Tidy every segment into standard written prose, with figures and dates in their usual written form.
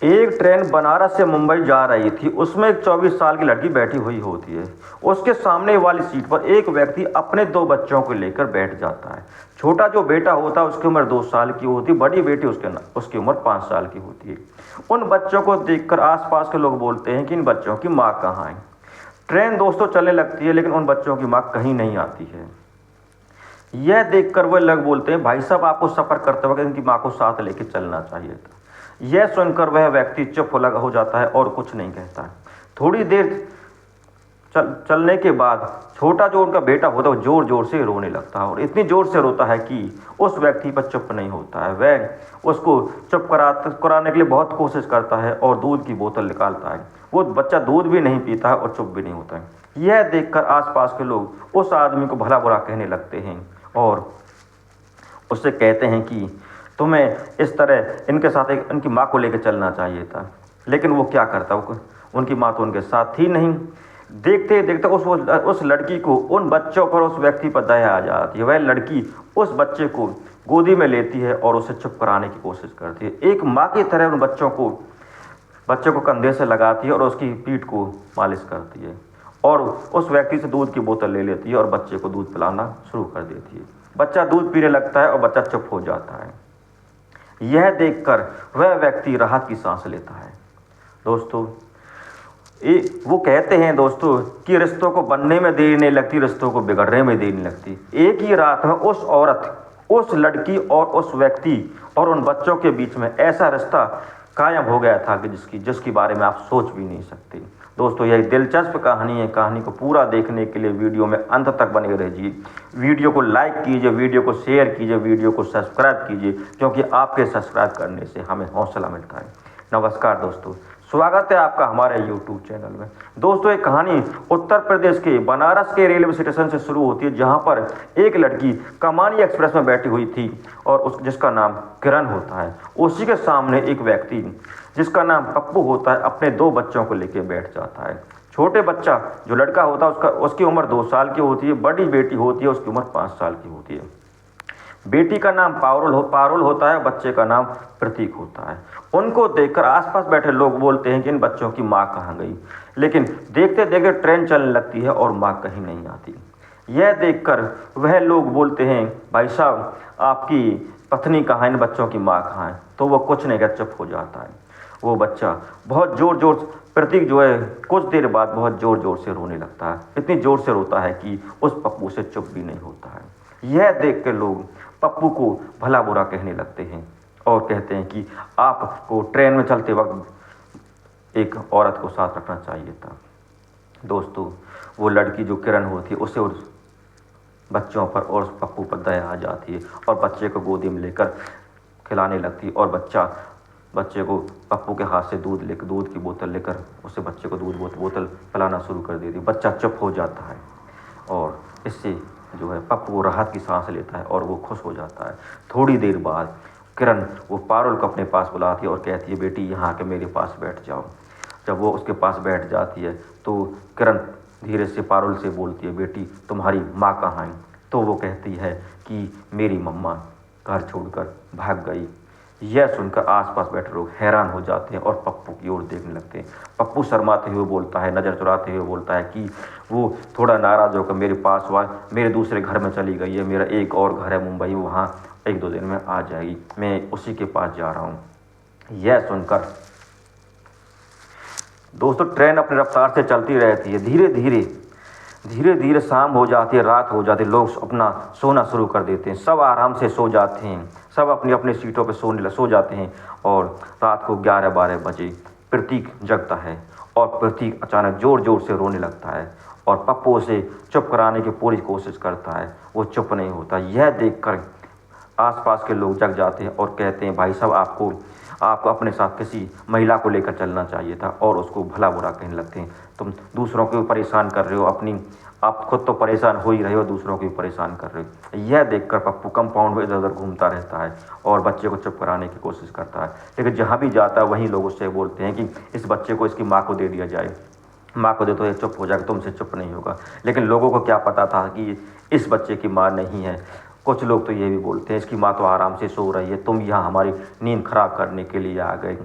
एक ट्रेन बनारस से मुंबई जा रही थी। उसमें एक 24 साल की लड़की बैठी हुई होती है। उसके सामने वाली सीट पर एक व्यक्ति अपने दो बच्चों को लेकर बैठ जाता है। छोटा जो बेटा होता है उसकी उम्र 2 साल की होती है, बड़ी बेटी उसकी उम्र 5 साल की होती है। उन बच्चों को देखकर आसपास के लोग बोलते हैं कि इन बच्चों की माँ कहाँ है। ट्रेन दोस्तों चलने लगती है, लेकिन उन बच्चों की माँ कहीं नहीं आती है। यह देखकर वह लोग बोलते हैं, भाई साहब आपको सफ़र करते वक्त इनकी माँ को साथ लेके चलना चाहिए था। यह सुनकर वह व्यक्ति चुप हो जाता है और कुछ नहीं कहता है। थोड़ी देर चलने के बाद छोटा जो उनका बेटा होता है वो जोर जोर से रोने लगता है, और इतनी जोर से रोता है कि उस व्यक्ति पर चुप नहीं होता है। वह उसको चुप कराने के लिए बहुत कोशिश करता है और दूध की बोतल निकालता है। वो बच्चा दूध भी नहीं पीता है और चुप भी नहीं होता है। यह देखकर आसपास के लोग उस आदमी को भला बुरा कहने लगते हैं और उससे कहते हैं कि तुम्हें इस तरह इनके साथ इनकी माँ को लेकर चलना चाहिए था। लेकिन वो क्या करता, वो उनकी माँ तो उनके साथ थी नहीं। देखते देखते उस लड़की को उन बच्चों पर, उस व्यक्ति पर दया आ जाती है। वह लड़की उस बच्चे को गोदी में लेती है और उसे चुप कराने की कोशिश करती है। एक माँ की तरह उन बच्चे को कंधे से लगाती है और उसकी पीठ को मालिश करती है, और उस व्यक्ति से दूध की बोतल ले लेती है और बच्चे को दूध पिलाना शुरू कर देती है। बच्चा दूध पीने लगता है और बच्चा चुप हो जाता है। यह देखकर वह व्यक्ति राहत की सांस लेता है। दोस्तों, वो कहते हैं दोस्तों कि रिश्तों को बनने में देरी नहीं लगती, रिश्तों को बिगड़ने में देरी नहीं लगती। एक ही रात में उस औरत, उस लड़की और उस व्यक्ति और उन बच्चों के बीच में ऐसा रिश्ता कायम हो गया था कि जिसके बारे में आप सोच भी नहीं सकते। दोस्तों, यह दिलचस्प कहानी है। कहानी को पूरा देखने के लिए वीडियो में अंत तक बने रहिए। वीडियो को लाइक कीजिए, वीडियो को शेयर कीजिए, वीडियो को सब्सक्राइब कीजिए, क्योंकि आपके सब्सक्राइब करने से हमें हौसला मिलता है। नमस्कार दोस्तों, स्वागत है आपका हमारे YouTube चैनल में। दोस्तों, एक कहानी उत्तर प्रदेश के बनारस के रेलवे स्टेशन से शुरू होती है, जहां पर एक लड़की कमानी एक्सप्रेस में बैठी हुई थी और जिसका नाम किरण होता है। उसी के सामने एक व्यक्ति जिसका नाम पप्पू होता है अपने दो बच्चों को लेकर बैठ जाता है। छोटे बच्चा जो लड़का होता है उसकी उम्र 2 साल की होती है, बड़ी बेटी होती है उसकी उम्र 5 साल की होती है। बेटी का नाम पारुल होता है, बच्चे का नाम प्रतीक होता है। उनको देखकर आसपास बैठे लोग बोलते हैं कि इन बच्चों की माँ कहाँ गई। लेकिन देखते देखते ट्रेन चलने लगती है और माँ कहीं नहीं आती। यह देखकर वह लोग बोलते हैं, भाई साहब आपकी पत्नी कहाँ है, इन बच्चों की माँ कहाँ है। तो वो कुछ नहीं कहता, चुप हो जाता है। वो बच्चा बहुत जोर से, प्रतीक जो है, कुछ देर बाद बहुत जोर जोर से रोने लगता है। इतनी जोर से रोता है कि उस पप्पू से चुप भी नहीं होता है। यह देख कर लोग पप्पू को भला बुरा कहने लगते हैं और कहते हैं कि आपको ट्रेन में चलते वक्त एक औरत को साथ रखना चाहिए था। दोस्तों, वो लड़की जो किरण होती है उसे उस बच्चों पर और उस पप्पू पर दया आ जाती है और बच्चे को गोदी में लेकर खिलाने लगती है, और बच्चे को पप्पू के हाथ से दूध की बोतल लेकर उसे बच्चे को बोतल पिलाना शुरू कर देती है। बच्चा चुप हो जाता है और इससे जो है पप्पू राहत की सांस लेता है और वो खुश हो जाता है। थोड़ी देर बाद किरण वो पारुल को अपने पास बुलाती है और कहती है, बेटी यहाँ आके मेरे पास बैठ जाओ। जब वो उसके पास बैठ जाती है तो किरण धीरे से पारुल से बोलती है, बेटी तुम्हारी माँ कहाँ है। तो वो कहती है कि मेरी मम्मा घर छोड़कर भाग गई। यह सुनकर आसपास बैठे लोग हैरान हो जाते हैं और पप्पू की ओर देखने लगते हैं। पप्पू शर्माते हुए बोलता है, नज़र चुराते हुए बोलता है कि वो थोड़ा नाराज़ होकर मेरे पास मेरे दूसरे घर में चली गई है। मेरा एक और घर है मुंबई, वहाँ 1-2 दिन में आ जाएगी, मैं उसी के पास जा रहा हूँ। यह सुनकर दोस्तों ट्रेन अपनी रफ्तार से चलती रहती है। धीरे धीरे शाम हो जाती है, रात हो जाती है, लोग अपना सोना शुरू कर देते हैं। सब आराम से सो जाते हैं, सब अपनी अपनी सीटों पे सो जाते हैं। और रात को 11-12 बजे प्रतीक जगता है और प्रतीक अचानक ज़ोर ज़ोर से रोने लगता है और पप्पू उसे चुप कराने की पूरी कोशिश करता है, वो चुप नहीं होता। यह देखकर आसपास के लोग जग जाते हैं और कहते हैं, भाई साहब आपको अपने साथ किसी महिला को लेकर चलना चाहिए था, और उसको भला बुरा कहने लगते हैं। तुम दूसरों को भी परेशान कर रहे हो, आप खुद तो परेशान हो ही रहे हो, दूसरों को भी परेशान कर रहे हो। यह देखकर पप्पू कंपाउंड में इधर उधर घूमता रहता है और बच्चे को चुप कराने की कोशिश करता है। लेकिन जहाँ भी जाता है वहीं लोग उससे बोलते हैं कि इस बच्चे को इसकी माँ को दे दिया जाए, माँ को दे तो ये चुप हो जाएगा, तुमसे चुप नहीं होगा। लेकिन लोगों को क्या पता था कि इस बच्चे की माँ नहीं है। कुछ लोग तो ये भी बोलते हैं, इसकी माँ तो आराम से सो रही है, तुम यहाँ हमारी नींद खराब करने के लिए आ गए।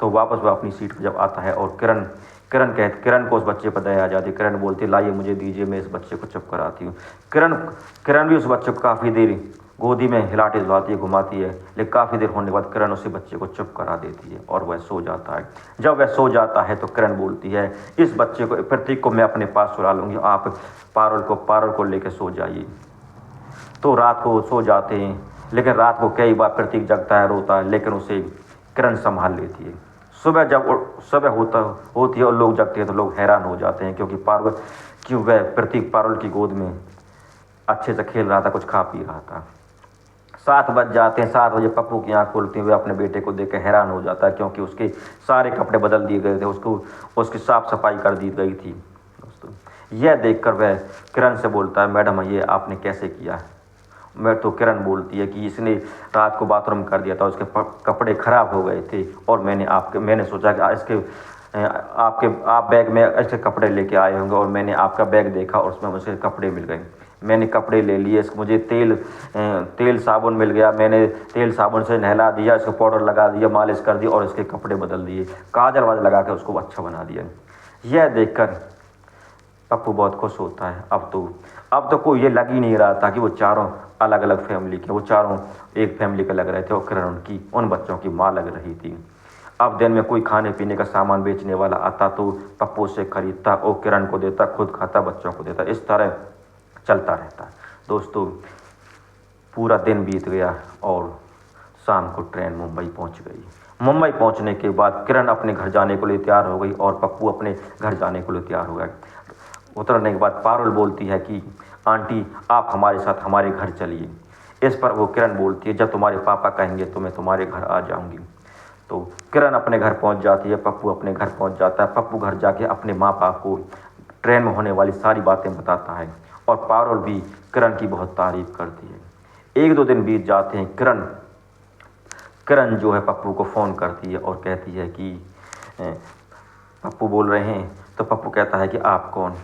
तो वापस वह अपनी सीट पर जब आता है और किरण को उस बच्चे पर दया आ जाती है। किरण बोलती है लाइए मुझे दीजिए, मैं इस बच्चे को चुप कराती हूँ। किरण किरण भी उस बच्चे को काफ़ी देर गोदी में हिलाती डुलाती है, घुमाती है, लेकिन काफ़ी देर होने के बाद किरण उसी बच्चे को चुप करा देती है और वह सो जाता है। जब वह सो जाता है तो किरण बोलती है इस बच्चे को, प्रतीक को मैं अपने पास सुला लूँगी, आप पारुल को लेकर सो जाइए। तो रात को सो जाते हैं, लेकिन रात को कई बार प्रतीक जगता है, रोता है, लेकिन उसे किरण संभाल लेती है। सुबह होती है और लोग जगते हैं तो लोग हैरान हो जाते हैं, क्योंकि वह प्रतीक पारुल की गोद में अच्छे से खेल रहा था, कुछ खा पी रहा था। 7 बज जाते हैं, 7 बजे पप्पू की आँख खुलती है, वह अपने बेटे को देख कर हैरान हो जाता है, क्योंकि उसके सारे कपड़े बदल दिए गए थे, उसकी साफ सफाई कर दी गई थी। दोस्तों, यह देखकर वह किरण से बोलता है मैडम ये आपने कैसे किया? मैं तो किरण बोलती है कि इसने रात को बाथरूम कर दिया था, उसके कपड़े खराब हो गए थे और मैंने सोचा कि आप बैग में ऐसे कपड़े लेके आए होंगे और मैंने आपका बैग देखा और उसमें मुझे कपड़े मिल गए। मैंने कपड़े ले लिए, मुझे तेल साबुन मिल गया, मैंने तेल साबुन से नहला दिया, इसको पाउडर लगा दिया, मालिश कर दी और इसके कपड़े बदल दिए, काजल वाजल लगा के उसको अच्छा बना दिया। यह देखकर पप्पू बहुत खुश होता है। अब तो कोई ये लग ही नहीं रहा था कि वो चारों अलग अलग फैमिली के, वो चारों एक फैमिली के लग रहे थे और किरण उन बच्चों की माँ लग रही थी। अब दिन में कोई खाने पीने का सामान बेचने वाला आता तो पप्पू से खरीदता और किरण को देता, खुद खाता, बच्चों को देता। इस तरह चलता रहता। दोस्तों, पूरा दिन बीत गया और शाम को ट्रेन मुंबई पहुंच गई। मुंबई पहुंचने के बाद किरण अपने घर जाने को लिए तैयार हो गई और पप्पू अपने घर जाने को लिए तैयार हो गया। उतरने के बाद पारुल बोलती है कि आंटी आप हमारे साथ हमारे घर चलिए। इस पर वो किरण बोलती है जब तुम्हारे पापा कहेंगे तो मैं तुम्हारे घर आ जाऊंगी। तो किरण अपने घर पहुंच जाती है, पप्पू अपने घर पहुंच जाता है। पप्पू घर जाके अपने माँ बाप को ट्रेन में होने वाली सारी बातें बताता है और पारुल भी किरण की बहुत तारीफ करती है। 1-2 दिन बीत जाते हैं। किरण जो है पप्पू को फ़ोन करती है और कहती है कि पप्पू बोल रहे हैं। तो पप्पू कहता है कि आप कौन?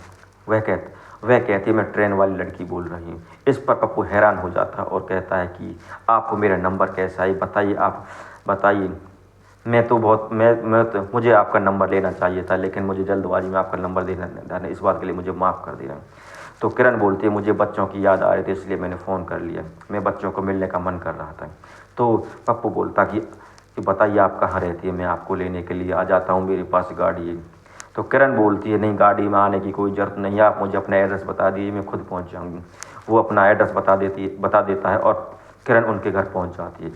वह कहती है मैं ट्रेन वाली लड़की बोल रही हूँ। इस पर पप्पू हैरान हो जाता है और कहता है कि आपको मेरा नंबर कैसा है, बताइए, आप बताइए। मुझे आपका नंबर लेना चाहिए था, लेकिन मुझे जल्दबाजी में आपका नंबर देना, इस बात के लिए मुझे माफ़ कर देना। तो किरण बोलती है मुझे बच्चों की याद आ रही थी इसलिए मैंने फ़ोन कर लिया, मैं बच्चों को मिलने का मन कर रहा था। तो पप्पू बोलता कि बताइए आप कहाँ रहती है, मैं आपको लेने के लिए आ जाता हूँ, मेरे पास गाड़ी है। तो किरण बोलती है नहीं, गाड़ी में आने की कोई ज़रूरत नहीं है, आप मुझे अपना एड्रेस बता दीजिए, मैं खुद पहुँच जाऊँगी। वो अपना एड्रेस बता देता है और किरण उनके घर पहुँच जाती है।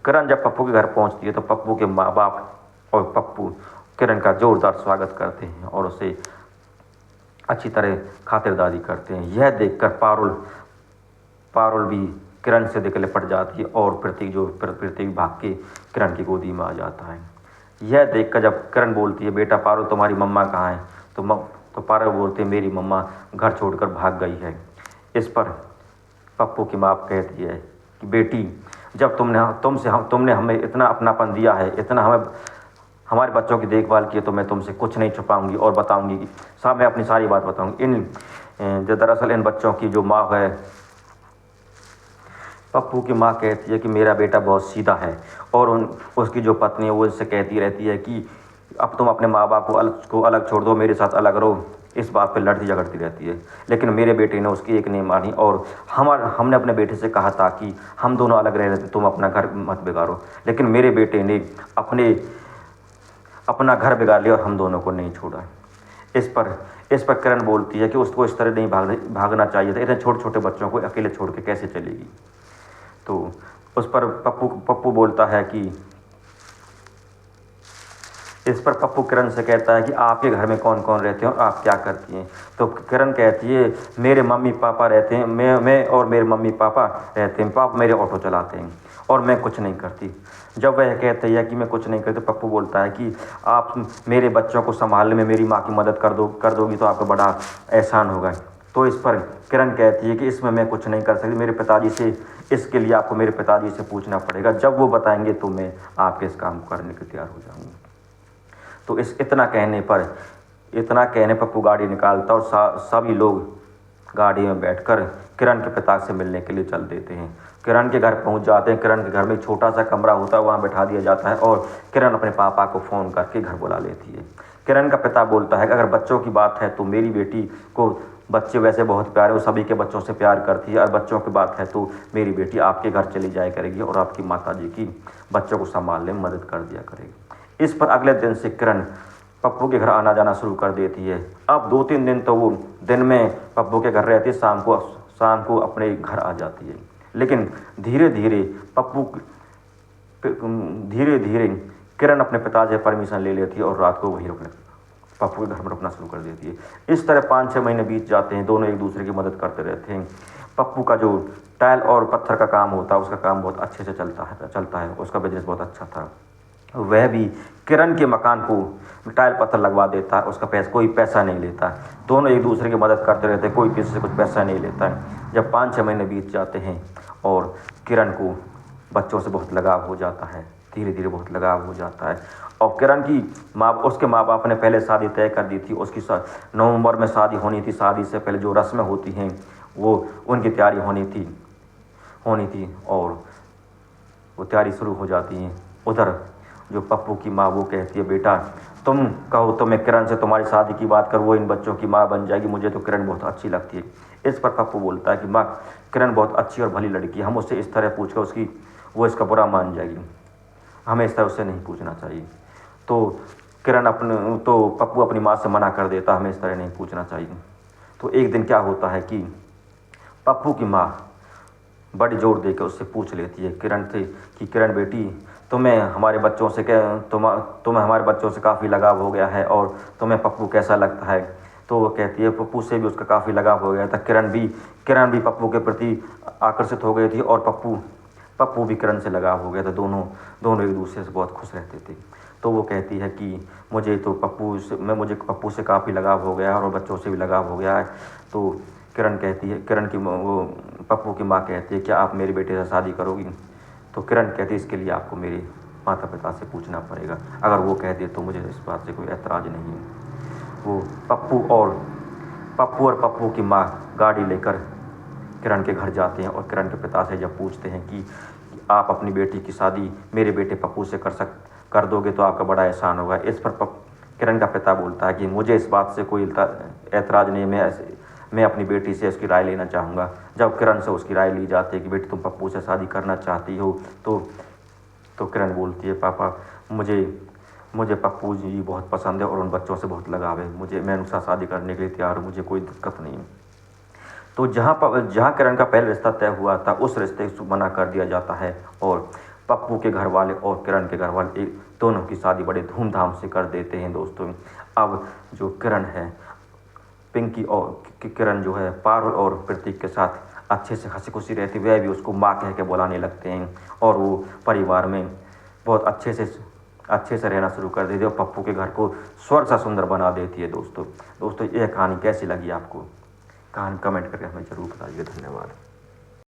किरण जब पप्पू के घर पहुँचती है तो पप्पू के माँ बाप और पप्पू किरण का ज़ोरदार स्वागत करते हैं और उसे अच्छी तरह खातिरदारी करते हैं। यह देखकर पारुल भी किरण से देकर लिपट जाती है और प्रतीक भाग के किरण की गोदी में आ जाता है। यह देखकर जब किरण बोलती है बेटा पारुल तुम्हारी मम्मा कहाँ है? तो पारुल बोलते हैं मेरी मम्मा घर छोड़कर भाग गई है। इस पर पप्पू की माँ कहती है कि बेटी जब तुमने हमें इतना अपनापन दिया है, इतना हमारे बच्चों की देखभाल की, तो मैं तुमसे कुछ नहीं छुपाऊंगी और बताऊंगी कि मैं अपनी सारी बात बताऊंगी। दरअसल इन बच्चों की जो माँ है, पप्पू की माँ कहती है कि मेरा बेटा बहुत सीधा है और उसकी जो पत्नी है वो इससे कहती रहती है कि अब तुम अपने माँ बाप को अलग छोड़ दो, मेरे साथ अलग रहो। इस बात पे लड़ती झगड़ती रहती है, लेकिन मेरे बेटे ने उसकी एक नहीं मानी और हमने अपने बेटे से कहा था कि हम दोनों अलग रह रहे थे, तुम अपना घर मत बिगाड़ो, लेकिन मेरे बेटे ने अपना घर बिगाड़ लिया और हम दोनों को नहीं छोड़ा। इस पर किरण बोलती है कि उसको इस तरह नहीं भागना चाहिए था, इतने छोटे छोटे बच्चों को अकेले छोड़ के कैसे चलेगी। तो उस पर पप्पू बोलता है कि इस पर पप्पू किरण से कहता है कि आपके घर में कौन कौन रहते हैं और आप क्या करती हैं? तो किरण कहती है मेरे मम्मी पापा रहते हैं, मैं और मेरे मम्मी पापा रहते हैं, पापा मेरे ऑटो चलाते हैं और मैं कुछ नहीं करती। जब वह कहती है कि मैं कुछ नहीं करती, पप्पू बोलता है कि आप मेरे बच्चों को संभालने में मेरी माँ की मदद कर दोगी तो आपका बड़ा एहसान होगा। तो इस पर किरण कहती है कि इसमें मैं कुछ नहीं कर सकती, मेरे पिताजी से, इसके लिए आपको मेरे पिताजी से पूछना पड़ेगा, जब वो बताएंगे तो मैं आपके इस काम को करने के तैयार हो जाऊँगी। तो इतना कहने पर पप्पू गाड़ी निकालता और सभी लोग गाड़ी में बैठकर किरण के पिता से मिलने के लिए चल देते हैं। किरण के घर पहुंच जाते हैं। किरण के घर में एक छोटा सा कमरा होता है, वहाँ बैठा दिया जाता है और किरण अपने पापा को फ़ोन करके घर बुला लेती है। किरण का पिता बोलता है कि अगर बच्चों की बात है तो मेरी बेटी को बच्चे वैसे बहुत प्यारे, वो सभी के बच्चों से प्यार करती है, और बच्चों की बात है तो मेरी बेटी आपके घर चली जाया करेगी और आपकी माता जी की बच्चों को संभालने में मदद कर दिया करेगी। इस पर अगले दिन से किरण पप्पू के घर आना जाना शुरू कर देती है। अब 2-3 दिन तो वो दिन में पप्पू के घर रहती है, शाम को अपने घर आ जाती है। लेकिन धीरे धीरे किरण अपने पिता से परमिशन ले लेती है और रात को वहीं पप्पू के घर में रुकना शुरू कर देती है। इस तरह 5-6 महीने बीत जाते हैं। दोनों एक दूसरे की मदद करते रहते हैं। पप्पू का जो टाइल और पत्थर का काम होता है, उसका काम बहुत अच्छे से चलता है। उसका बिजनेस बहुत अच्छा था। वह भी किरण के मकान को टाइल पत्थर लगवा देता है। उसका कोई पैसा नहीं लेता। दोनों एक दूसरे की मदद करते रहते हैं, कोई किसी से कुछ पैसा नहीं लेता है। जब 5-6 महीने बीत जाते हैं और किरण को बच्चों से बहुत लगाव हो जाता है, धीरे धीरे बहुत लगाव हो जाता है। और किरण की उसके माँ बाप ने पहले शादी तय कर दी थी। उसकी नवंबर में शादी होनी थी। शादी से पहले जो रस्में होती हैं वो उनकी तैयारी होनी थी और वो तैयारी शुरू हो जाती हैं। उधर जो पप्पू की माँ वो कहती है, बेटा तुम कहो तो मैं किरण से तुम्हारी शादी की बात करूँ, वो इन बच्चों की माँ बन जाएगी, मुझे तो किरण बहुत अच्छी लगती है। इस पर पप्पू बोलता है कि माँ, किरण बहुत अच्छी और भली लड़की है, हम उससे इस तरह पूछ कर वो इसका बुरा मान जाएगी, हमें इस तरह उससे नहीं पूछना चाहिए। तो पप्पू अपनी माँ से मना कर देता, हमें इस तरह नहीं पूछना चाहिए। तो एक दिन क्या होता है कि पप्पू की माँ बड़ी जोर देकर उससे पूछ लेती है किरण से कि किरण बेटी, तुम्हें हमारे बच्चों से काफ़ी लगाव हो गया है और तुम्हें पप्पू कैसा लगता है। तो वो कहती है पप्पू से भी उसका काफ़ी लगाव हो गया था। किरण भी पप्पू के प्रति आकर्षित हो गई थी और पप्पू भी किरण से लगाव हो गया था। दोनों एक दूसरे से बहुत खुश रहते थे। तो वो कहती है कि मुझे पप्पू से काफ़ी लगाव हो गया है और बच्चों से भी लगाव हो गया है। तो पप्पू की माँ कहती है, क्या आप मेरे बेटे से शादी करोगी। तो किरण कहती है, इसके लिए आपको मेरे माता पिता से पूछना पड़ेगा, अगर वो कह दे तो मुझे इस बात से कोई ऐतराज़ नहीं है। वो पप्पू और पप्पू की माँ गाड़ी लेकर किरण के घर जाते हैं और किरण के पिता से जब पूछते हैं कि आप अपनी बेटी की शादी मेरे बेटे पप्पू से कर दोगे तो आपका बड़ा एहसान होगा। इस पर किरण का पिता बोलता है कि मुझे इस बात से कोई ऐतराज़ नहीं, मैं अपनी बेटी से उसकी राय लेना चाहूँगा। जब किरण से उसकी राय ली जाती है कि बेटी तुम पप्पू से शादी करना चाहती हो, तो किरण बोलती है, पापा मुझे पप्पू जी बहुत पसंद है और उन बच्चों से बहुत लगाव है, मैं उनसे शादी करने के लिए तैयार हूँ, मुझे कोई दिक्कत नहीं है। तो जहाँ किरण का पहले रिश्ता तय हुआ था, उस रिश्ते को मना कर दिया जाता है और पप्पू के घर वाले और किरण के घर वाले दोनों की शादी बड़े धूमधाम से कर देते हैं। दोस्तों, अब जो किरण है, पिंकी और किरण जो है पारुल और प्रतीक के साथ अच्छे से हंसी खुशी रहती, वह भी उसको माँ कह के बुलाने लगते हैं और वो परिवार में बहुत अच्छे से रहना शुरू कर देती है और पप्पू के घर को स्वर्ग सा सुंदर बना देती है। दोस्तों, यह कहानी कैसी लगी आपको? कहानी कमेंट करके हमें ज़रूर बताइए। धन्यवाद।